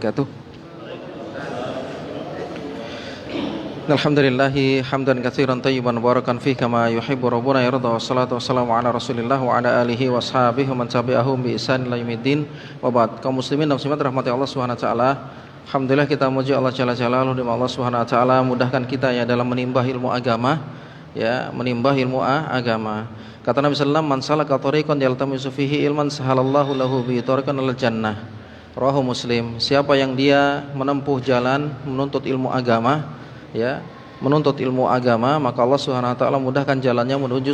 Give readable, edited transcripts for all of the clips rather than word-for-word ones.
wabarakatuh. Alhamdulillahi hamdan katsiran thayyiban barakan fihi kama yuhibbu rabbuna yarda, wassalatu wassalamu ala Rasulillah wa ala alihi washabihi wa man tabi'ahum bi ihsan ila yaumiddin. Wa ba'd. Kaum muslimin dan muslimat rahmati Allah Subhanahu wa taala. Alhamdulillah kita memuji Allah Jalla Jalaluhu, di mana Allah Subhanahu wa taala mudahkan kita ya dalam menimba ilmu agama, ya, menimba ilmu agama. Kata Nabi sallallahu alaihi wasallam, "Man salaka thariqan yaltamisu fihi ilman sahalallahu lahu bihi thariqan ilal jannah." Rawahu Muslim. Siapa yang dia menempuh jalan menuntut ilmu agama, ya, menuntut ilmu agama, maka Allah Subhanahu wa taala mudahkan jalannya menuju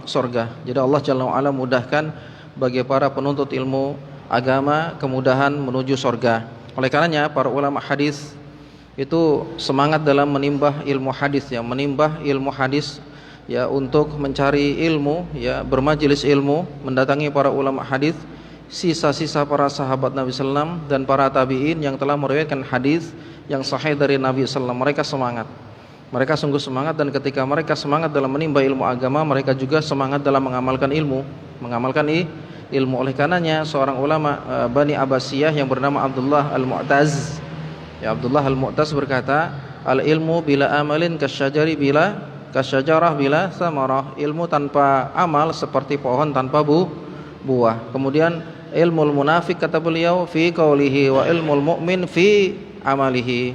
surga. Jadi Allah Jalla wa ala mudahkan bagi para penuntut ilmu agama kemudahan menuju surga. Oleh karenanya para ulama hadis itu semangat dalam menimbah ilmu hadis, ya, menimbah ilmu hadis, ya, untuk mencari ilmu, ya, bermajelis ilmu, mendatangi para ulama hadis, sisa-sisa para sahabat Nabi sallam dan para tabi'in yang telah meriwayatkan hadis yang sahih dari Nabi sallam. Mereka semangat, mereka sungguh semangat, dan ketika mereka semangat dalam menimba ilmu agama, mereka juga semangat dalam mengamalkan ilmu, ilmu. Oleh karenanya seorang ulama Bani Abbasiyah yang bernama Abdullah Al-Mu'taz, ya, Abdullah Al-Mu'taz berkata, "Al ilmu bila amalin kasyajarah bila samarah." Ilmu tanpa amal seperti pohon tanpa buah. Kemudian ilmul munafik, kata beliau, fi qaulihi, wa ilmul mu'min fi amalihi.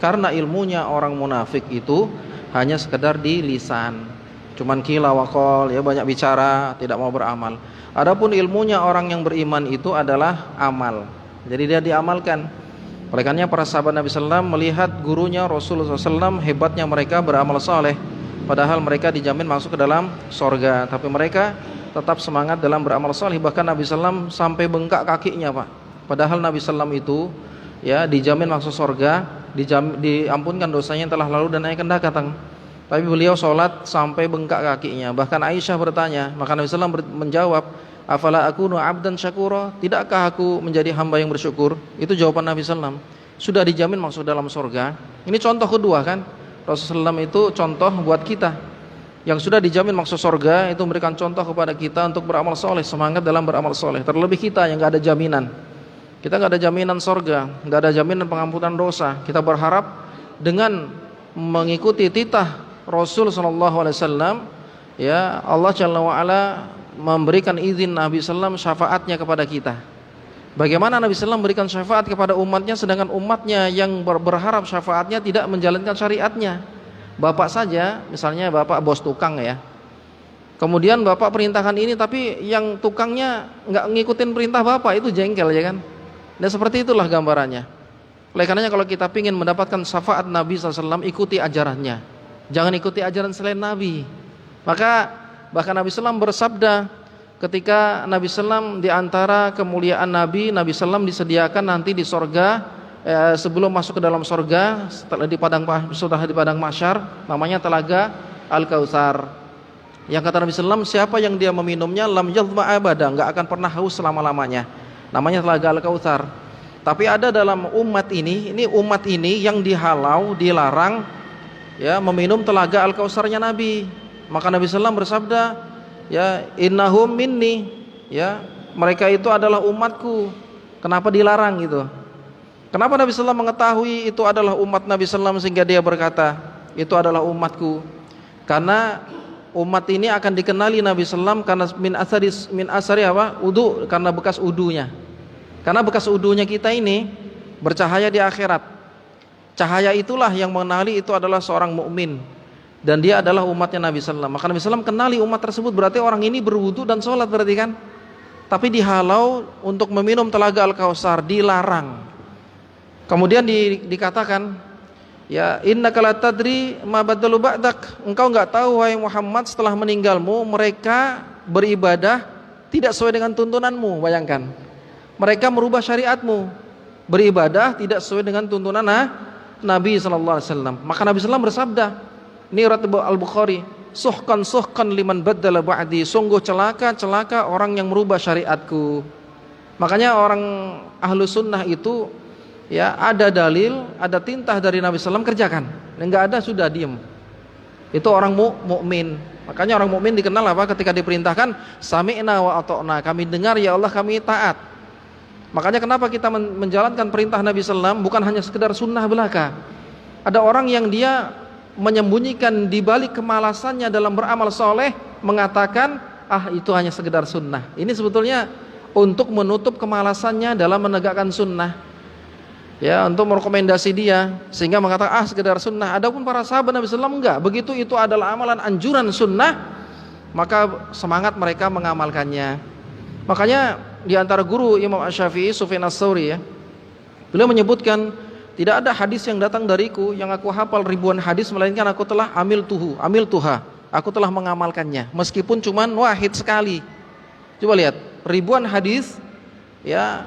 Karena ilmunya orang munafik itu hanya sekedar di lisan, cuman kila waqal, ya, banyak bicara, tidak mau beramal. Adapun ilmunya orang yang beriman itu adalah amal, jadi dia diamalkan. Oleh karenanya para sahabat Nabi sallallahu melihat gurunya Rasulullah sallallahu hebatnya mereka beramal saleh, padahal mereka dijamin masuk ke dalam surga, tapi mereka tetap semangat dalam beramal saleh. Bahkan Nabi sallallahu sampai bengkak kakinya, Pak. Padahal Nabi sallallahu itu, ya, dijamin masuk surga, diampunkan dosanya yang telah lalu dan yang akan datang. Tapi beliau sholat sampai bengkak kakinya. Bahkan Aisyah bertanya, maka Nabi sallallahu menjawab, "Afala akunu abdan syakura?" Tidakkah aku menjadi hamba yang bersyukur? Itu jawaban Nabi sallallahu. Sudah dijamin masuk dalam surga. Ini contoh kedua, kan? Rasulullah SAW itu contoh buat kita yang sudah dijamin masuk surga, itu memberikan contoh kepada kita untuk beramal soleh, semangat dalam beramal soleh. Terlebih kita yang gak ada jaminan, kita gak ada jaminan surga, gak ada jaminan pengampunan dosa. Kita berharap dengan mengikuti titah Rasul SAW, ya, Allah Jalla wa ala memberikan izin Nabi SAW syafaatnya kepada kita. Bagaimana Nabi SAW memberikan syafaat kepada umatnya, sedangkan umatnya yang berharap syafaatnya tidak menjalankan syariatnya. Bapak saja, misalnya bapak bos tukang, ya, kemudian bapak perintahkan ini, tapi yang tukangnya nggak ngikutin perintah bapak, itu jengkel, ya kan? Dan seperti itulah gambarannya. Oleh karenanya kalau kita ingin mendapatkan syafaat Nabi SAW, ikuti ajarannya, jangan ikuti ajaran selain Nabi. Maka bahkan Nabi SAW bersabda, ketika Nabi SAW diantara kemuliaan Nabi SAW disediakan nanti di sorga, sebelum masuk ke dalam sorga, setelah di padang mahsyar, namanya telaga Al-Kautsar. Yang kata Nabi SAW, siapa yang dia meminumnya, lam yadhma abada, enggak akan pernah haus selama-lamanya. Namanya telaga Al-Kautsar. Tapi ada dalam umat ini umat ini yang dihalau, dilarang, ya, meminum telaga Al-Kautsarnya Nabi. Maka Nabi SAW bersabda, ya, innahum minni, ya, mereka itu adalah umatku. Kenapa dilarang gitu? Kenapa Nabi SAW mengetahui itu adalah umat Nabi SAW sehingga dia berkata itu adalah umatku? Karena umat ini akan dikenali Nabi SAW karena min asari apa? Udu, karena bekas udunya. Karena bekas udunya kita ini bercahaya di akhirat. Cahaya itulah yang mengenali itu adalah seorang mukmin, dan dia adalah umatnya Nabi SAW. Maka Nabi SAW kenali umat tersebut, berarti orang ini berwudu dan sholat, berarti kan? Tapi dihalau untuk meminum telaga Al-Kautsar, dilarang. Kemudian dikatakan, ya, innaka la tadri ma badalu ba'dak. Engkau enggak tahu, wahai Muhammad, setelah meninggalmu mereka beribadah tidak sesuai dengan tuntunanmu. Bayangkan, mereka merubah syariatmu, beribadah tidak sesuai dengan tuntunan Nabi SAW. Maka Nabi SAW bersabda, ini riwayat Al-Bukhari, suhkan liman badala ba'di, sungguh celaka orang yang merubah syariatku. Makanya orang ahlu sunnah itu, ya, ada dalil, ada tintah dari Nabi SAW, kerjakan. Enggak ada, sudah diem. Itu orang mukmin. Makanya orang mukmin dikenal apa? Ketika diperintahkan, sami'na wa ata'na, kami dengar ya Allah, kami taat. Makanya kenapa kita menjalankan perintah Nabi SAW bukan hanya sekedar sunnah belaka. Ada orang yang dia menyembunyikan di balik kemalasannya dalam beramal soleh, mengatakan itu hanya sekedar sunnah. Ini sebetulnya untuk menutup kemalasannya dalam menegakkan sunnah, ya, untuk merekomendasi dia, sehingga mengatakan sekedar sunnah. Adapun para sahabat Nabi SAW enggak, begitu itu adalah amalan anjuran sunnah, maka semangat mereka mengamalkannya. Makanya di antara guru Imam Asy-Syafi'i, Sufyan Ats-Tsauri, ya, beliau menyebutkan, tidak ada hadis yang datang dariku yang aku hafal ribuan hadis, melainkan aku telah amil tuha, aku telah mengamalkannya, meskipun cuman wahid sekali. Coba lihat, ribuan hadis, ya,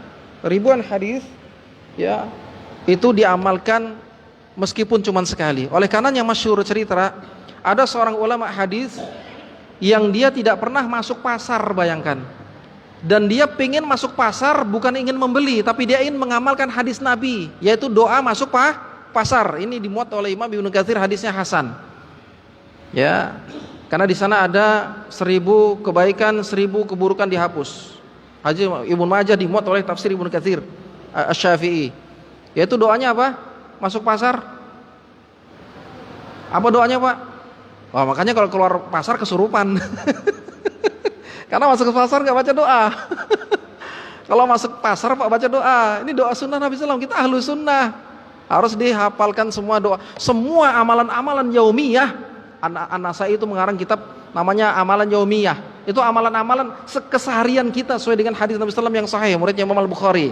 itu diamalkan meskipun cuman sekali. Oleh karenanya masyhur cerita, ada seorang ulama hadis yang dia tidak pernah masuk pasar, bayangkan. Dan dia ingin masuk pasar bukan ingin membeli, tapi dia ingin mengamalkan hadis Nabi, yaitu doa masuk pasar. Ini dimuat oleh Imam Ibnu Katsir, hadisnya hasan. Ya, karena di sana ada 1000 kebaikan, 1000 keburukan dihapus. Hadis Ibnu Majah dimuat oleh tafsir Ibnu Katsir Asy-Syafi'i. Yaitu doanya apa? Masuk pasar. Apa doanya, Pak? Wah, makanya kalau keluar pasar kesurupan. Karena masuk ke pasar nggak baca doa. Kalau masuk pasar Pak baca doa. Ini doa sunnah Nabi SAW. Kita ahlu sunnah, harus dihafalkan semua doa, semua amalan-amalan yaumiyah. An-Nasai itu mengarang kitab namanya amalan yaumiyah. Itu amalan-amalan keseharian kita sesuai dengan hadis Nabi SAW yang sahih, muridnya Imam Al-Bukhari.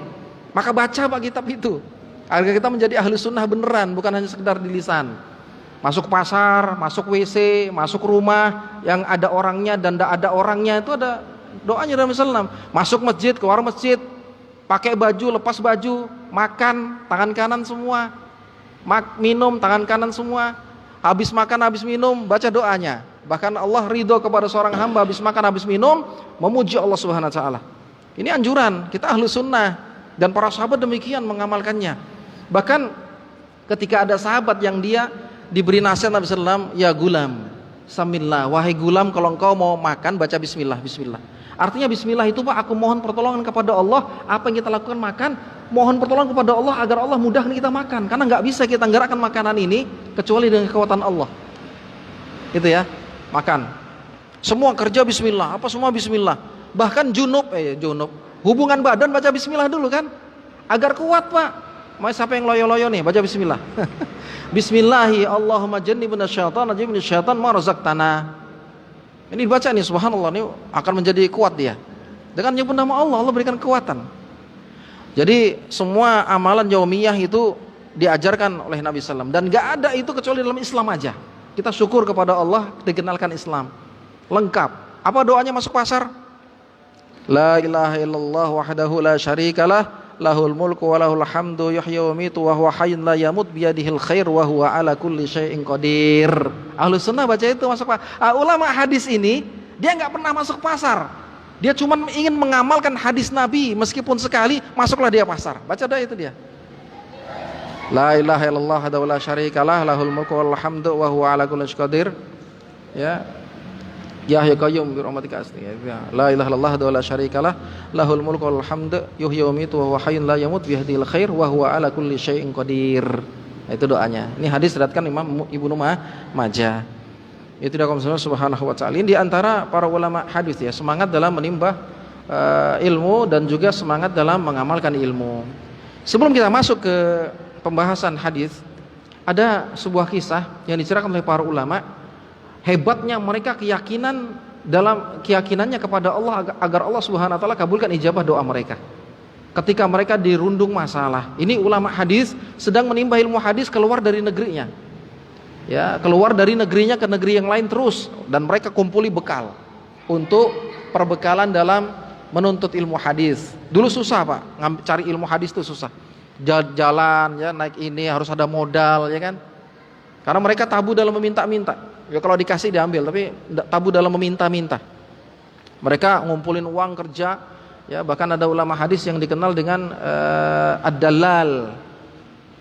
Maka baca Pak kitab itu, agar kita menjadi ahli sunnah beneran, bukan hanya sekedar di lisan. Masuk pasar, masuk WC, masuk rumah yang ada orangnya dan tidak ada orangnya, itu ada doanya Nabi SAW. Masuk masjid, keluar masjid, pakai baju, lepas baju, makan, tangan kanan semua, minum, tangan kanan semua, habis makan, habis minum, baca doanya. Bahkan Allah ridho kepada seorang hamba habis makan, habis minum, memuji Allah Subhanahu Wa Taala. Ini anjuran, kita ahlu sunnah, dan para sahabat demikian mengamalkannya. Bahkan ketika ada sahabat yang dia diberi nasihat Nabi SAW, ya gulam, samillah, wahai gulam, kalau engkau mau makan baca bismillah, bismillah. Artinya bismillah itu Pak, aku mohon pertolongan kepada Allah, apa yang kita lakukan makan, mohon pertolongan kepada Allah agar Allah mudahkan kita makan, karena nggak bisa kita gerakkan makanan ini kecuali dengan kekuatan Allah. Itu ya, makan. Semua kerja bismillah, apa semua bismillah. Bahkan junub, hubungan badan baca bismillah dulu kan, agar kuat Pak. Mau siapa yang loyo-loyo nih, baca bismillah. Bismillahi Allahumma jannibna syaitan wajibni syaitan ma razaqtana. Ini dibaca nih, subhanallah, ini akan menjadi kuat dia. Dengan nyebut nama Allah, Allah berikan kekuatan. Jadi semua amalan yaumiyah itu diajarkan oleh Nabi SAW, dan gak ada itu kecuali dalam Islam aja. Kita syukur kepada Allah dikenalkan Islam lengkap. Apa doanya masuk pasar? La ilaha illallah wahdahu la syarikalah, lahul mulku wa lahul hamdu yuhyi wa yumiitu wa huwa hayyun la yamut biyadihil khair wa huwa ala kulli syai'in qadir. Ahlus sunnah baca itu masuk pasar. Ulama hadis ini dia nggak pernah masuk pasar. Dia cuma ingin mengamalkan hadis Nabi meskipun sekali, masuklah dia pasar. Baca doa itu dia. La ilaha illallah wahdahu la syarikalah, lahul mulku wa lahul hamdu wa huwa ala kulli syai'in qadir. Ya. Ya hayyu qayyum bi rahmatika astaghfir. La ilaha illallah wa la syarikalah, lahul mulku wal hamdu yuhyi wa yumiitu wa huwa hayyun la yamut biyadihil khair wa huwa ala kulli syai'in qadir. Nah, itu doanya. Ini hadis diriwayatkan Imam Ibnu Majah. Itu dia kaum subhanahu wa ta'ala. Ini di antara para ulama hadis ya, semangat dalam menimba ilmu dan juga semangat dalam mengamalkan ilmu. Sebelum kita masuk ke pembahasan hadis, ada sebuah kisah yang diceritakan oleh para ulama. Hebatnya mereka keyakinannya kepada Allah agar Allah Subhanahu Wa Taala kabulkan ijabah doa mereka ketika mereka dirundung masalah. Ini ulama hadis sedang menimba ilmu hadis keluar dari negerinya, ya, keluar dari negerinya ke negeri yang lain terus, dan mereka kumpuli bekal untuk perbekalan dalam menuntut ilmu hadis. Dulu susah Pak, cari ilmu hadis itu susah, jalan ya, naik ini harus ada modal ya kan, karena mereka tabu dalam meminta-minta. Ya kalau dikasih diambil, tapi tabu dalam meminta-minta. Mereka ngumpulin uang kerja, ya, bahkan ada ulama hadis yang dikenal dengan ad-dalal.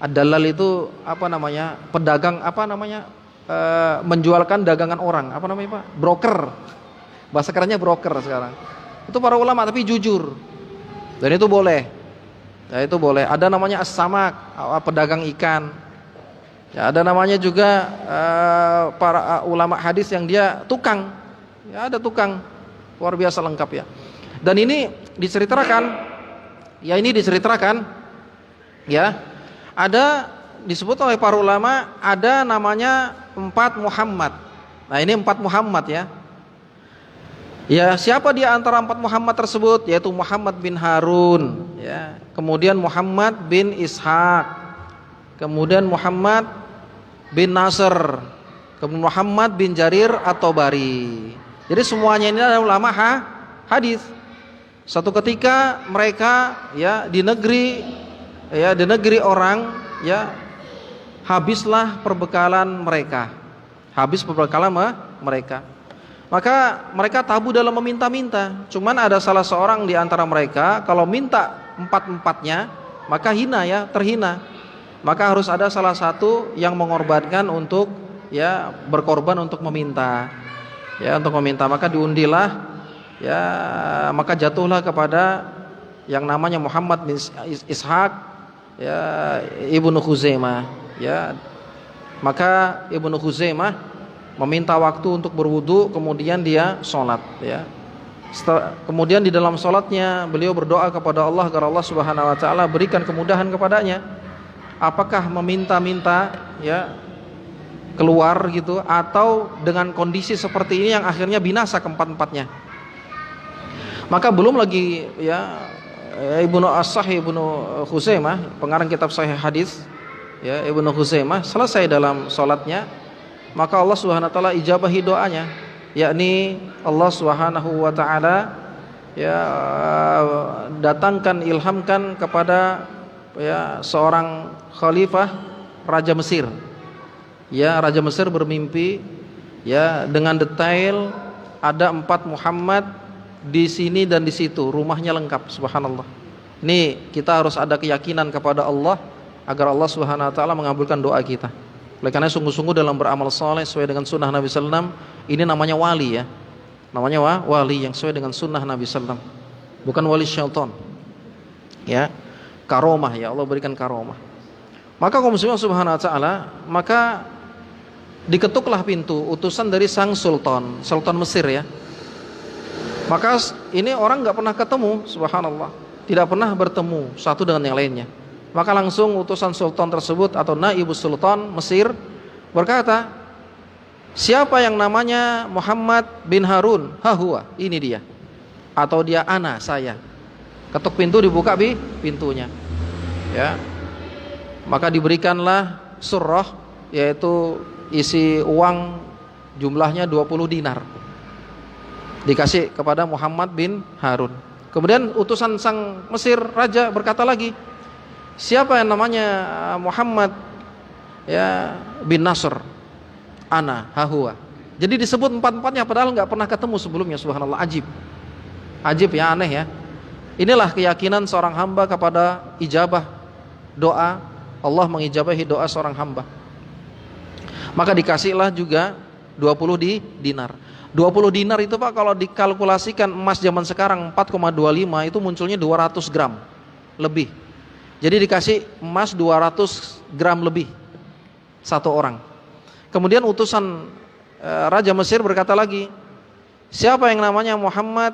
Ad-dalal itu apa namanya? Pedagang apa namanya? Menjualkan dagangan orang. Apa namanya Pak? Broker. Bahasa kerennya broker sekarang. Itu para ulama tapi jujur. Dan itu boleh. Ya, itu boleh. Ada namanya as-samak, pedagang ikan. Ya, ada namanya juga para ulama hadis yang dia tukang. Ya, ada tukang. Luar biasa lengkap ya. Dan ini diceritakan, ya, ada disebut oleh para ulama, ada namanya 4 Muhammad. Nah, ini 4 Muhammad ya. Ya, siapa dia antara 4 Muhammad tersebut? Yaitu Muhammad bin Harun, ya. Kemudian Muhammad bin Ishaq, kemudian Muhammad bin Nasr, kemudian Muhammad bin Jarir at-Tabari. Jadi semuanya ini adalah ulama hadis. Suatu ketika mereka ya di negeri orang, ya, habislah perbekalan mereka. Maka mereka tabu dalam meminta-minta. Cuman ada salah seorang di antara mereka, kalau minta 4-4-nya, maka terhina. Maka harus ada salah satu yang mengorbankan untuk, ya, berkorban untuk meminta. Ya, untuk meminta. Maka diundilah, ya, maka jatuhlah kepada yang namanya Muhammad bin Ishaq, ya, Ibnu Khuzaimah, ya. Maka Ibnu Khuzaimah meminta waktu untuk berwudu, kemudian dia sholat, ya. Kemudian di dalam sholatnya beliau berdoa kepada Allah agar Allah Subhanahu Wa Taala berikan kemudahan kepadanya. Apakah meminta-minta, ya, keluar gitu, atau dengan kondisi seperti ini yang akhirnya binasa keempat-empatnya. Maka belum lagi, ya, Ibnu Khuzaimah, pengarang kitab Sahih Hadis, ya, Ibnu Khuzaimah selesai dalam sholatnya, maka Allah Subhanahu wa taala ijabahi doanya, yakni Allah Subhanahu wa taala, ya, ilhamkan kepada, ya, seorang khalifah Raja Mesir. Ya, Raja Mesir bermimpi, ya, dengan detail ada 4 Muhammad di sini dan di situ, rumahnya lengkap, subhanallah. Ini kita harus ada keyakinan kepada Allah agar Allah Subhanahu wa taala mengabulkan doa kita. Oleh karena sungguh-sungguh dalam beramal saleh sesuai dengan sunnah Nabi sallallahu alaihi wasallam, ini namanya wali, ya. Namanya wali yang sesuai dengan sunnah Nabi sallallahu alaihi wasallam. Bukan wali syaitan. Ya. Karomah, ya, Allah berikan karomah. Maka kaum muslimin subhanahu wa taala, maka diketuklah pintu utusan dari sang sultan Mesir, ya. Maka ini orang enggak pernah ketemu, subhanallah. Tidak pernah bertemu satu dengan yang lainnya. Maka langsung utusan sultan tersebut atau naibus sultan Mesir berkata, siapa yang namanya Muhammad bin Harun? Huwa, ini dia. Atau dia saya. Ketuk pintu, dibuka pintunya. Ya. Maka diberikanlah surah, yaitu isi uang jumlahnya 20 dinar. Dikasih kepada Muhammad bin Harun. Kemudian utusan sang Mesir raja berkata lagi, siapa yang namanya Muhammad, ya, bin Nasr? Huwa. Jadi disebut 4-4-nya padahal enggak pernah ketemu sebelumnya, subhanallah. Ajib, ya, aneh, ya. Inilah keyakinan seorang hamba kepada ijabah doa. Allah mengijabahi doa seorang hamba. Maka dikasihlah juga 20 dinar. 20 dinar itu, Pak, kalau dikalkulasikan emas zaman sekarang 4,25, itu munculnya 200 gram lebih. Jadi dikasih emas 200 gram lebih satu orang. Kemudian utusan Raja Mesir berkata lagi, siapa yang namanya Muhammad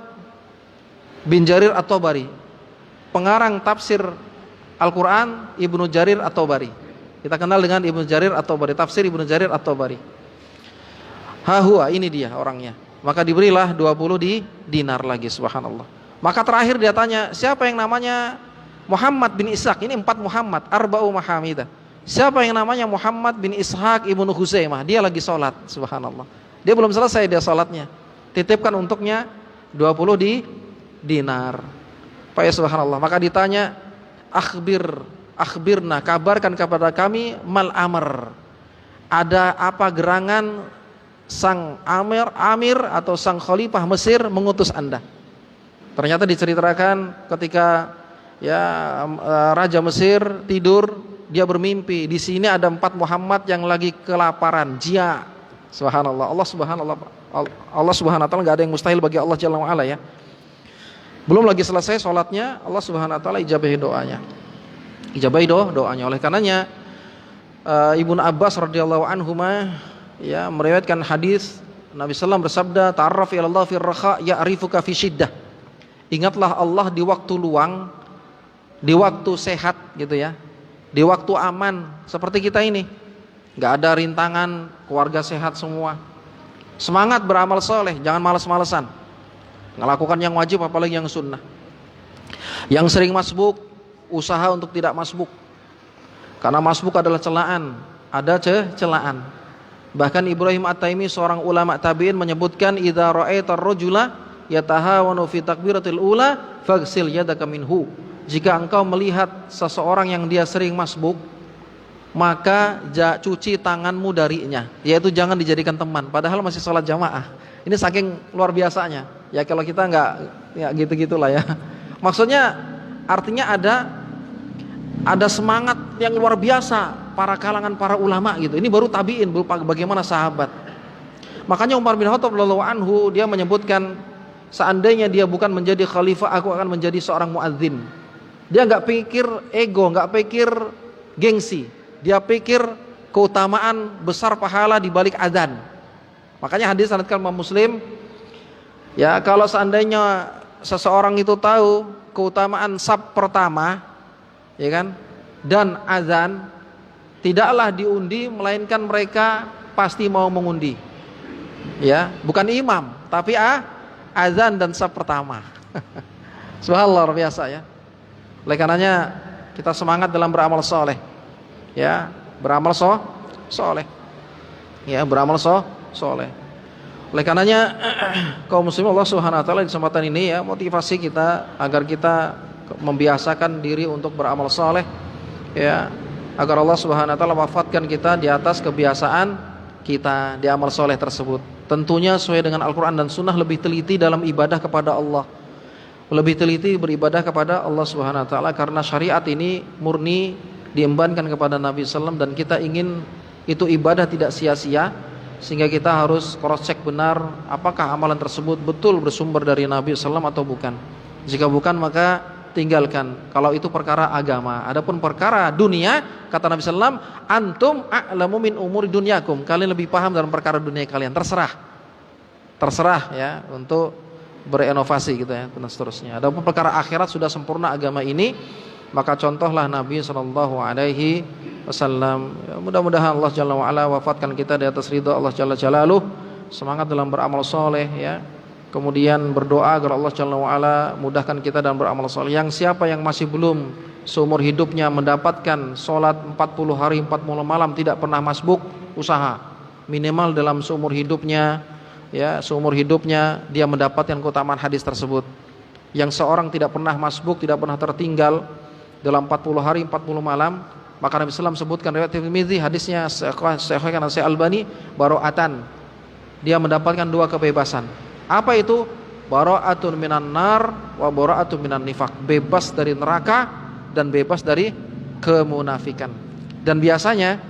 bin Jarir at-Tabari, pengarang tafsir Al-Quran, Ibnu Jarir at-Tabari. Kita kenal dengan Ibnu Jarir at-Tabari, tafsir Ibnu Jarir at-Tabari. Huwa, ini dia orangnya. Maka diberilah 20 dinar lagi, subhanallah. Maka terakhir dia tanya, siapa yang namanya Muhammad bin Ishaq? Ini 4 Muhammad, arba'u mahamidah. Siapa yang namanya Muhammad bin Ishaq Ibnu Khuzaimah? Dia lagi sholat, subhanallah. Dia belum selesai dia sholatnya. Titipkan untuknya 20 dinar. Pak, ya, subhanallah. Maka ditanya, akhbirna, kabarkan kepada kami, mal amr, ada apa gerangan sang amir atau sang khalifah Mesir mengutus Anda? Ternyata diceritakan ketika, ya, Raja Mesir tidur, dia bermimpi di sini ada 4 Muhammad yang lagi kelaparan, jia. Subhanallah. Allah Subhanahu wa taala, enggak ada yang mustahil bagi Allah Jalla wa ala, ya. Belum lagi selesai sholatnya, Allah Subhanahu wa taala ijabahi doanya. ijabahi doanya. Oleh karenanya Ibnu Abbas radhiyallahu anhuma ya meriwayatkan hadis Nabi sallallahu bersabda, ta'arraf ila Allah fi raha ya'rifuka fi syiddah. Ingatlah Allah di waktu luang, di waktu sehat gitu ya, di waktu aman seperti kita ini, nggak ada rintangan, keluarga sehat semua. Semangat beramal soleh, jangan malas-malesan ngelakukan yang wajib apalagi yang sunnah. Yang sering masbuk, usaha untuk tidak masbuk, karena masbuk adalah celaan, ada celaan. Bahkan Ibrahim At-Taimi seorang ulama tabi'in menyebutkan, idza ra'aitar rajula yatahawanu fi takbiratil ula faghsil yadaka minhu. Jika engkau melihat seseorang yang dia sering masbuk, maka cuci tanganmu darinya, yaitu jangan dijadikan teman padahal masih sholat jamaah. Ini saking luar biasanya ya, kalau kita nggak ya gitu-gitulah ya. Maksudnya artinya ada semangat yang luar biasa para kalangan para ulama gitu. Ini baru tabi'in, bagaimana sahabat. Makanya Umar bin Khattab radhiyallahu anhu dia menyebutkan, seandainya dia bukan menjadi khalifah, aku akan menjadi seorang muadzin. Dia nggak pikir ego, nggak pikir gengsi, dia pikir keutamaan besar pahala di balik adzan. Makanya hadis sanad Imam Muslim ya, kalau seandainya seseorang itu tahu keutamaan sab pertama ya kan, dan azan, tidaklah diundi melainkan mereka pasti mau mengundi. Ya, bukan imam, tapi azan dan sab pertama. Subhanallah, luar biasa ya. Oleh karenanya kita semangat dalam beramal soleh. Ya, beramal soleh. Ya, beramal soleh. Oleh karenanya kaum muslimin Allah Subhanahu wa taala di kesempatan ini ya, motivasi kita agar kita membiasakan diri untuk beramal soleh ya, agar Allah Subhanahu wa taala wafatkan kita di atas kebiasaan kita di amal soleh tersebut. Tentunya sesuai dengan Al-Quran dan Sunnah, lebih teliti dalam ibadah kepada Allah, lebih teliti beribadah kepada Allah Subhanahu wa taala, karena syariat ini murni diembankan kepada Nabi sallallahu alaihi wasallam, dan kita ingin itu ibadah tidak sia-sia, sehingga kita harus cross check benar apakah amalan tersebut betul bersumber dari Nabi sallallahu alaihi wasallam atau bukan. Jika bukan maka tinggalkan, kalau itu perkara agama. Adapun perkara dunia, kata Nabi sallallahu alaihi wasallam, antum a'lamu min umuri dunyakum, kalian lebih paham dalam perkara dunia kalian. Terserah ya untuk berinovasi gitu ya, dan seterusnya. Adapun perkara akhirat sudah sempurna agama ini, maka contohlah Nabi sallallahu alaihi wasallam. Ya, mudah-mudahan Allah Jalla wa ala wafatkan kita di atas ridha Allah Jalla Jalaluh, semangat dalam beramal soleh ya. Kemudian berdoa agar Allah Jalla wa ala mudahkan kita dalam beramal soleh. Yang siapa yang masih belum seumur hidupnya mendapatkan sholat 40 hari 40 malam tidak pernah masbuk, usaha minimal dalam seumur hidupnya ya, seumur hidupnya dia mendapatkan keutamaan hadis tersebut. Yang seorang tidak pernah masbuk, tidak pernah tertinggal dalam 40 hari 40 malam, maka Nabi sallallahu alaihi wasallam sebutkan riwayat Tirmidzi, hadisnya Sahihkan Syekh Albani, baro'atan, dia mendapatkan 2 kebebasan. Apa itu? Bara'atun minan nar wa bara'atun minan nifaq, bebas dari neraka dan bebas dari kemunafikan. Dan biasanya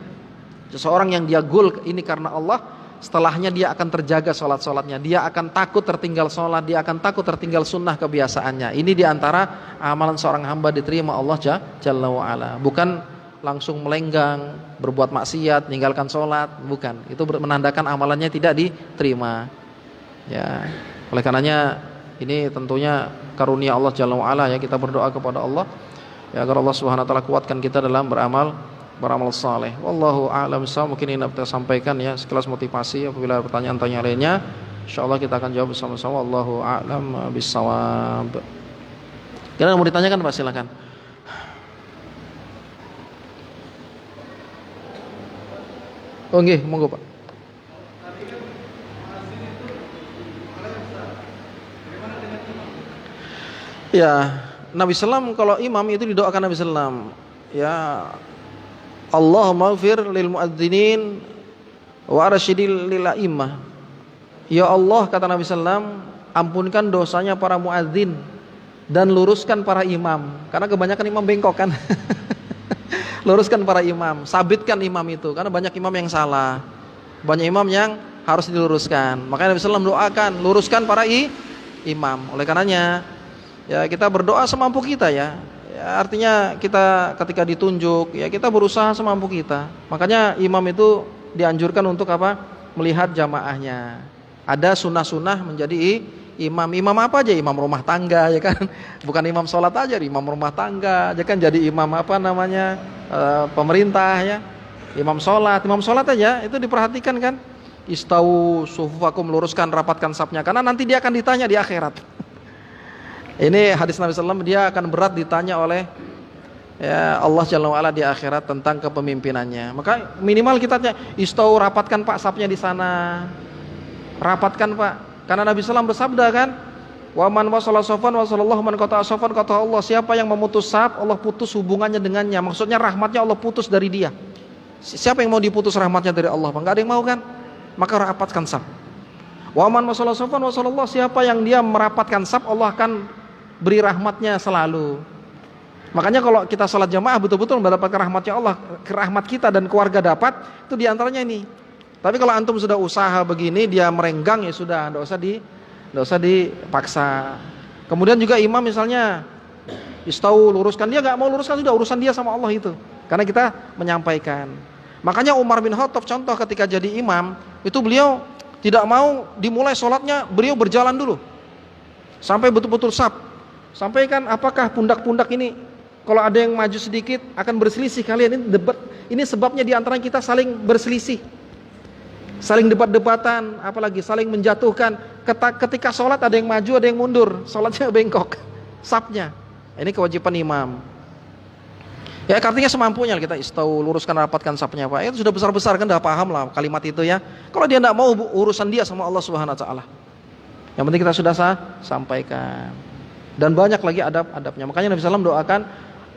seseorang yang dia goal ini karena Allah, setelahnya dia akan terjaga sholat-sholatnya, dia akan takut tertinggal sholat, dia akan takut tertinggal sunnah kebiasaannya. Ini diantara amalan seorang hamba diterima Allah Jalla wa ala. Bukan langsung melenggang, berbuat maksiat, meninggalkan sholat, bukan. Itu menandakan amalannya tidak diterima. Ya, oleh karenanya ini tentunya karunia Allah Jalla wa ala ya, kita berdoa kepada Allah ya, agar Allah Subhanahu wa taala kuatkan kita dalam beramal saleh. Wallahu a'lam bishawab. Mungkin ini kita sampaikan ya sekelas motivasi. Apabila pertanyaan-pertanyaan lainnya, insyaallah kita akan jawab bersama-sama. Wallahu a'lam bishawab. Kira mau ditanyakan Pak, silakan. Oh nggih, monggo Pak. Ya, Nabi sallam kalau imam itu didoakan Nabi sallam ya, Allahumma ighfir lil muadzinin wa arsyidil lil a'immah. Ya Allah, kata Nabi sallam, ampunkan dosanya para muadzin dan luruskan para imam, karena kebanyakan imam bengkok kan. Luruskan para imam, sabitkan imam itu, karena banyak imam yang salah, banyak imam yang harus diluruskan. Makanya Nabi sallam doakan, luruskan para imam. Oleh karenanya ya kita berdoa semampu kita ya. artinya kita ketika ditunjuk ya kita berusaha semampu kita. Makanya imam itu dianjurkan untuk apa? Melihat jamaahnya. Ada sunnah-sunnah menjadi imam. Imam apa aja? Imam rumah tangga ya kan. Bukan imam sholat aja, imam rumah tangga. Ya kan jadi imam apa namanya? Pemerintah ya. Imam sholat aja itu diperhatikan kan. Istau sufufakum, luruskan rapatkan safnya, karena nanti dia akan ditanya di akhirat. Ini hadis Nabi SAW, dia akan berat ditanya oleh ya Allah Jalla wa'ala di akhirat tentang kepemimpinannya. Maka minimal kita tanya, istau, rapatkan Pak safnya di sana. Rapatkan Pak. Karena Nabi SAW bersabda kan, wa man wasala safan wasallallahu man qata'a safan qata'a Allah. Siapa yang memutus saf, Allah putus hubungannya dengannya. Maksudnya rahmatnya Allah putus dari dia. Siapa yang mau diputus rahmatnya dari Allah? Enggak ada yang mau kan? Maka rapatkan saf. Wa man wasala safan wasallallahu. Siapa yang dia merapatkan saf, Allah akan beri rahmatnya selalu. Makanya kalau kita sholat jamaah betul-betul mendapatkan rahmatnya Allah, rahmat kita dan keluarga dapat, itu diantaranya ini. Tapi kalau antum sudah usaha begini, dia merenggang ya sudah, enggak usah dipaksa. Kemudian juga imam misalnya istau, luruskan, dia enggak mau luruskan, sudah urusan dia sama Allah itu. Karena kita menyampaikan. Makanya Umar bin Khattab contoh ketika jadi imam, itu beliau tidak mau dimulai sholatnya, beliau berjalan dulu sampai betul-betul saf. Sampaikan apakah pundak-pundak ini kalau ada yang maju sedikit akan berselisih kalian, ini debat. Ini sebabnya diantara kita saling berselisih, saling debat-debatan, apalagi saling menjatuhkan. Ketika sholat ada yang maju, ada yang mundur, sholatnya bengkok safnya. Ini kewajiban imam. Ya artinya semampunya kita istau, luruskan, rapatkan safnya Pak. Itu sudah besar-besar kan, udah paham lah kalimat itu ya. Kalau dia tidak mau, urusan dia sama Allah Subhanahu wa taala. Yang penting kita sudah sampaikan. Dan banyak lagi adab-adabnya. Makanya Nabi SAW doakan,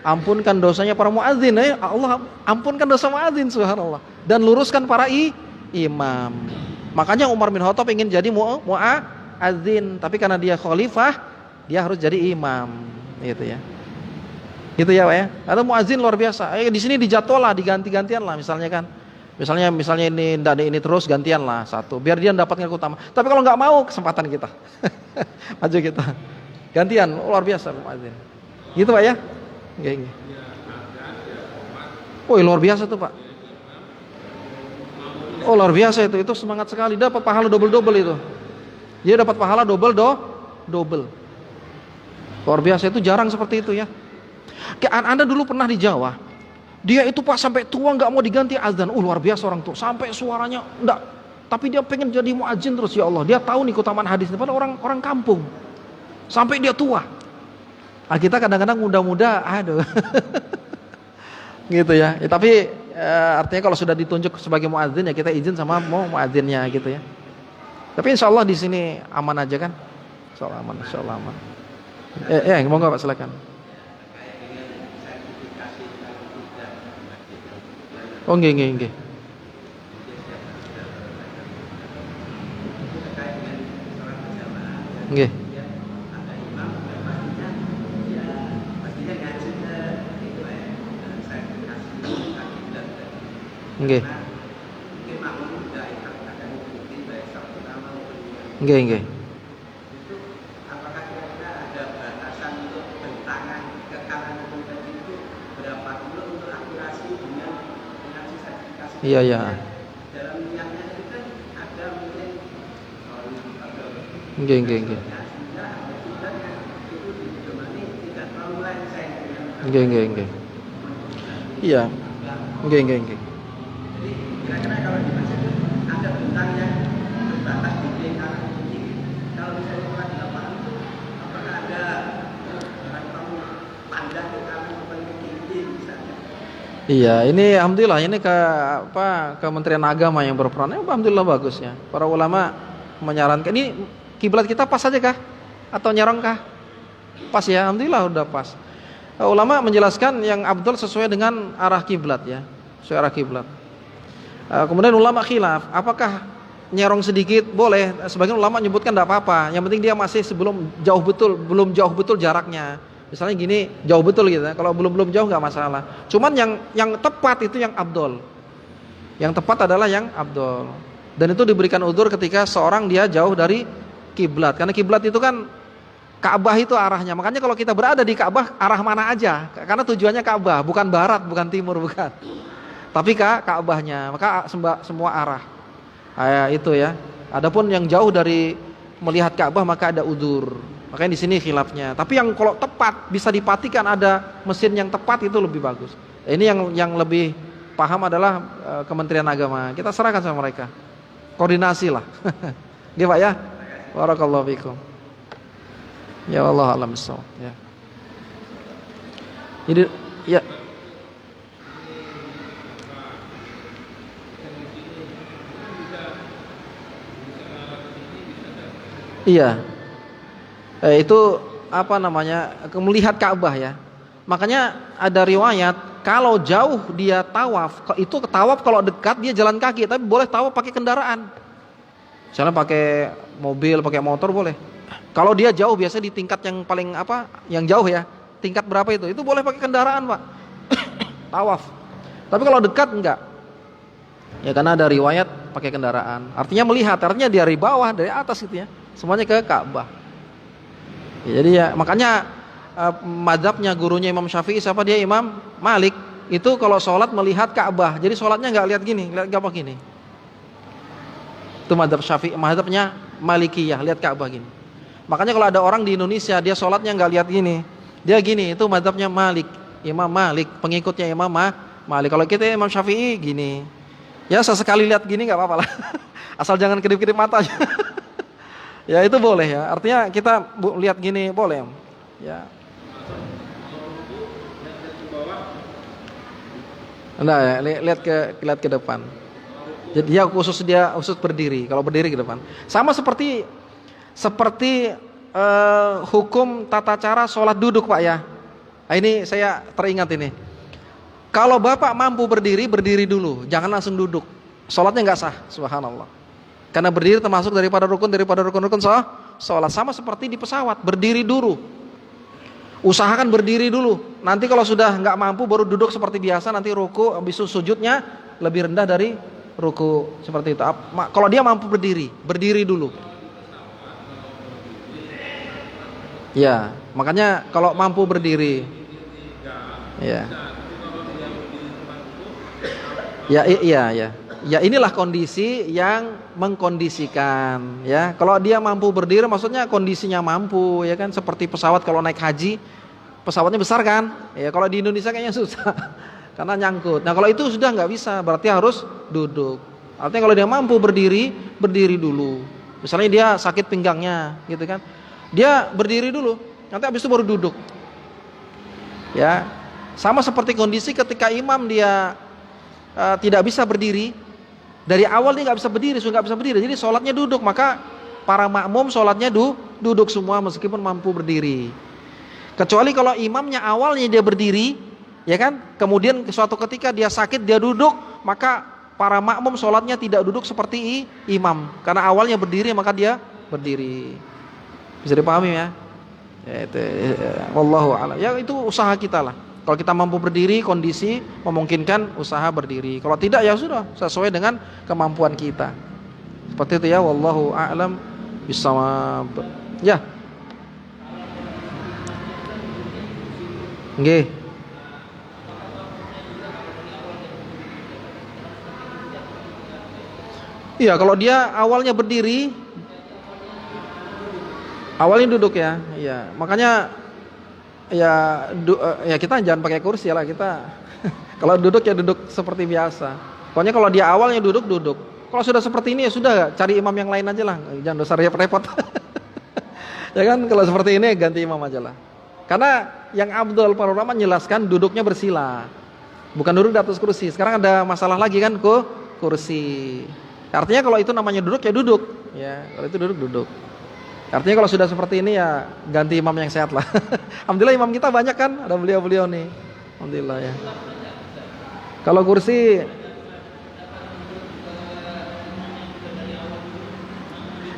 ampunkan dosanya para muadzin ya. Allah ampunkan dosa muadzin, subhanallah. Dan luruskan para imam. Makanya Umar bin Khattab ingin jadi muadzin, tapi karena dia khalifah, dia harus jadi imam, gitu ya. Gitu ya Pak ya. Atau muadzin luar biasa. Di sini dijadwal lah, diganti-gantian lah misalnya kan. Misalnya ini tidak ada ini terus, gantian lah satu, biar dia mendapatkan keutamaan. Tapi kalau nggak mau, kesempatan kita. Maju kita. Gantian, luar biasa muadzin. Gitu Pak ya. Nggih. Oh, luar biasa tuh Pak. Oh, luar biasa itu semangat sekali, dapat pahala double itu. Dia dapat pahala double. Luar biasa, itu jarang seperti itu ya. Anda dulu pernah di Jawa, dia itu Pak sampai tua nggak mau diganti azan. Luar biasa orang tua, sampai suaranya enggak, tapi dia pengen jadi muadzin terus. Ya Allah, dia tahu nih keutamaan hadis ini, padahal orang kampung, sampai dia tua. Nah, kita kadang-kadang muda-muda, aduh, gitu ya. Tapi artinya kalau sudah ditunjuk sebagai muadzin ya kita izin sama muadzinnya gitu ya. Tapi insya Allah di sini aman aja kan? Insya Allah aman. Monggo Pak, silakan. Oh, nggih. Nggih. Nggih. Nggih. Iya. Nggih. Iya. Nggih. Kira-kira kalau di masjid ada bentang yang berbatas dinding kanan kiri. Kalau misalnya orang di lapangan itu apakah ada kamu pandang ke kamu ke kiri misalnya? Iya, ini alhamdulillah ini Kementerian Agama yang berperan. Alhamdulillah bagus ya. Para ulama menyarankan, ini kiblat kita pas aja kah? Atau nyerong kah? Pas ya, alhamdulillah udah pas. Ulama menjelaskan yang abdul sesuai dengan arah kiblat ya, sesuai arah kiblat. Kemudian ulama khilaf, apakah nyerong sedikit boleh? Sebagian ulama menyebutkan tidak apa-apa. Yang penting dia masih belum jauh betul jaraknya. Misalnya gini, jauh betul gitu. Kalau belum jauh nggak masalah. Cuman yang tepat itu yang abdul. Yang tepat adalah yang abdul. Dan itu diberikan udzur ketika seorang dia jauh dari kiblat. Karena kiblat itu kan Ka'bah itu arahnya. Makanya kalau kita berada di Ka'bah, arah mana aja. Karena tujuannya Ka'bah, bukan barat, bukan timur, bukan. Tapi Ka'bahnya, maka semua arah. Itu ya. Adapun yang jauh dari melihat Ka'bah maka ada udzur. Makanya di sini khilafnya. Tapi yang kalau tepat bisa dipastikan ada mesin yang tepat itu lebih bagus. Ini yang lebih paham adalah Kementerian Agama. Kita serahkan sama mereka. Koordinasi lah. Gitu Pak ya. Barakallahu fikum. Ya Allah alam bissawab ya. Jadi ya. Iya. Itu apa namanya? Melihat Ka'bah ya. Makanya ada riwayat kalau jauh dia tawaf, itu tawaf kalau dekat dia jalan kaki, tapi boleh tawaf pakai kendaraan. Misalnya pakai mobil, pakai motor boleh. Kalau dia jauh biasanya di tingkat yang paling apa? Yang jauh ya. Tingkat berapa itu? Itu boleh pakai kendaraan, Pak. Tawaf. Tapi kalau dekat enggak. Ya karena ada riwayat pakai kendaraan. Artinya melihat, artinya dari bawah, dari atas gitu ya. Semuanya ke Ka'bah. Ya, jadi ya makanya mazhabnya gurunya Imam Syafi'i siapa dia? Imam Malik. Itu kalau sholat melihat Ka'bah. Jadi sholatnya nggak lihat gini, lihat gampang gini. Itu mazhab Syafi'i, mazhabnya Malikiyah, lihat Ka'bah gini. Makanya kalau ada orang di Indonesia dia sholatnya nggak lihat gini, dia gini, itu mazhabnya Malik, Imam Malik, pengikutnya Imam Malik. Kalau kita Imam Syafi'i gini, ya sesekali lihat gini nggak apa-apa lah, asal jangan kedip-kedip mata aja. Ya itu boleh ya, artinya kita lihat gini boleh ya. Nah ya, lihat ke depan. Jadi dia khusus berdiri, kalau berdiri ke depan. Sama seperti hukum tata cara sholat duduk Pak ya. Nah, ini saya teringat ini. Kalau Bapak mampu berdiri dulu, jangan langsung duduk. Sholatnya nggak sah, subhanallah. Karena berdiri termasuk daripada rukun sholat. Sama seperti di pesawat, berdiri dulu. Usahakan berdiri dulu. Nanti kalau sudah nggak mampu baru duduk seperti biasa. Nanti ruku, habis itu sujudnya lebih rendah dari ruku seperti itu. Kalau dia mampu berdiri dulu. Ya, makanya kalau mampu berdiri. Ya. Ya. Ya inilah kondisi yang mengkondisikan ya. Kalau dia mampu berdiri maksudnya kondisinya mampu ya kan, seperti pesawat kalau naik haji, pesawatnya besar kan? Ya kalau di Indonesia kayaknya susah karena nyangkut. Nah, kalau itu sudah nggak bisa, berarti harus duduk. Artinya kalau dia mampu berdiri dulu. Misalnya dia sakit pinggangnya gitu kan. Dia berdiri dulu, nanti habis itu baru duduk. Ya. Sama seperti kondisi ketika imam dia tidak bisa berdiri. Dari awal dia nggak bisa berdiri, jadi sholatnya duduk, maka para makmum sholatnya duduk semua meskipun mampu berdiri. Kecuali kalau imamnya awalnya dia berdiri, ya kan, kemudian suatu ketika dia sakit dia duduk, maka para makmum sholatnya tidak duduk seperti imam, karena awalnya berdiri maka dia berdiri. Bisa dipahami ya? Itu, wallahu a'lam. Ya itu usaha kita lah. Kalau kita mampu berdiri, kondisi memungkinkan usaha berdiri. Kalau tidak ya sudah sesuai dengan kemampuan kita. Seperti itu ya, wallahu a'lam bissawab. Ya. Nggih. Iya, kalau dia awalnya berdiri, awalnya duduk ya. Iya, makanya ya kita jangan pakai kursi lah kita. Kalau duduk ya duduk seperti biasa. Pokoknya kalau dia awalnya duduk. Kalau sudah seperti ini ya sudah, cari imam yang lain aja lah. Jangan dosa repot-repot. Ya kan, kalau seperti ini ganti imam aja lah. Karena yang Abdul para ulama menjelaskan duduknya bersila, bukan duduk di atas kursi. Sekarang ada masalah lagi kan kursi. Artinya kalau itu namanya duduk ya duduk. Ya, kalau itu duduk. Artinya kalau sudah seperti ini ya ganti imam yang sehat lah. Alhamdulillah imam kita banyak kan, ada beliau-beliau nih. Alhamdulillah ya. Kalau kursi,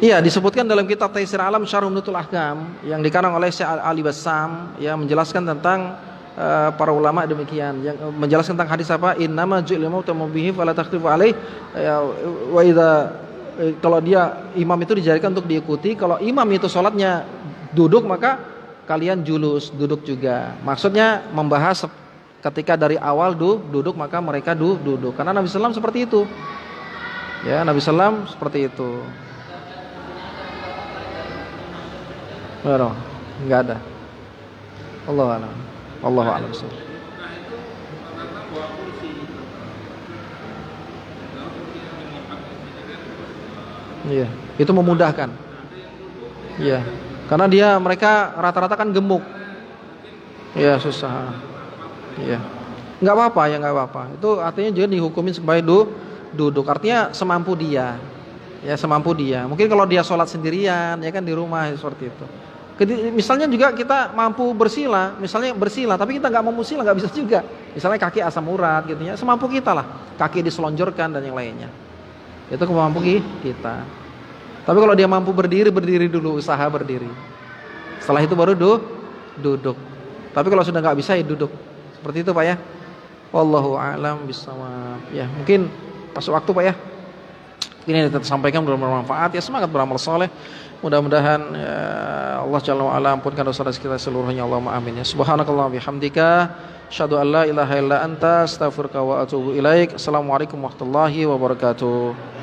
iya disebutkan dalam kitab Taisir Alam Syarh Umdatul Ahkam yang dikarang oleh Syekh Ali Bassam yang menjelaskan tentang para ulama demikian, yang menjelaskan tentang hadis apa, innama ju'ilal mautu bihi fala takhtifu alaih wa idza, kalau dia imam itu dijadikan untuk diikuti, kalau imam itu sholatnya Duduk maka kalian julus, duduk juga. Maksudnya membahas ketika dari awal duduk maka mereka duduk. Karena Nabi SAW seperti itu. Ya, Nabi SAW seperti itu. Enggak ada. Allahu a'lam. Allahu a'lam. Iya, itu memudahkan. Iya. Karena mereka rata-rata kan gemuk. Iya, susah. Iya. Enggak apa-apa ya, enggak apa-apa. Itu artinya jangan dihukumin supaya duduk. Artinya semampu dia. Ya, semampu dia. Mungkin kalau dia sholat sendirian ya kan di rumah seperti itu. Misalnya juga kita mampu bersila, tapi kita nggak mau sila, nggak bisa juga. Misalnya kaki asam urat gitu ya, semampu kita lah. Kaki diselonjorkan dan yang lainnya. Itu kemampu kita. Tapi kalau dia mampu berdiri dulu, usaha berdiri. Setelah itu baru duduk. Tapi kalau sudah nggak bisa ya duduk. Seperti itu Pak ya. Wallahu a'lam bishawab. Ya, mungkin masuk waktu Pak ya. Ini yang kita sampaikan bermanfaat ya, semangat beramal soleh. Mudah-mudahan ya, Allah Jalla wa ala ampunkan dosa-dosa kita seluruhnya. Allahumma amin ya. Subhanakallah bihamdika asyhadu an la ilaha illa anta astaghfiruka wa atubu ilaik. Assalamualaikum warahmatullahi wabarakatuh.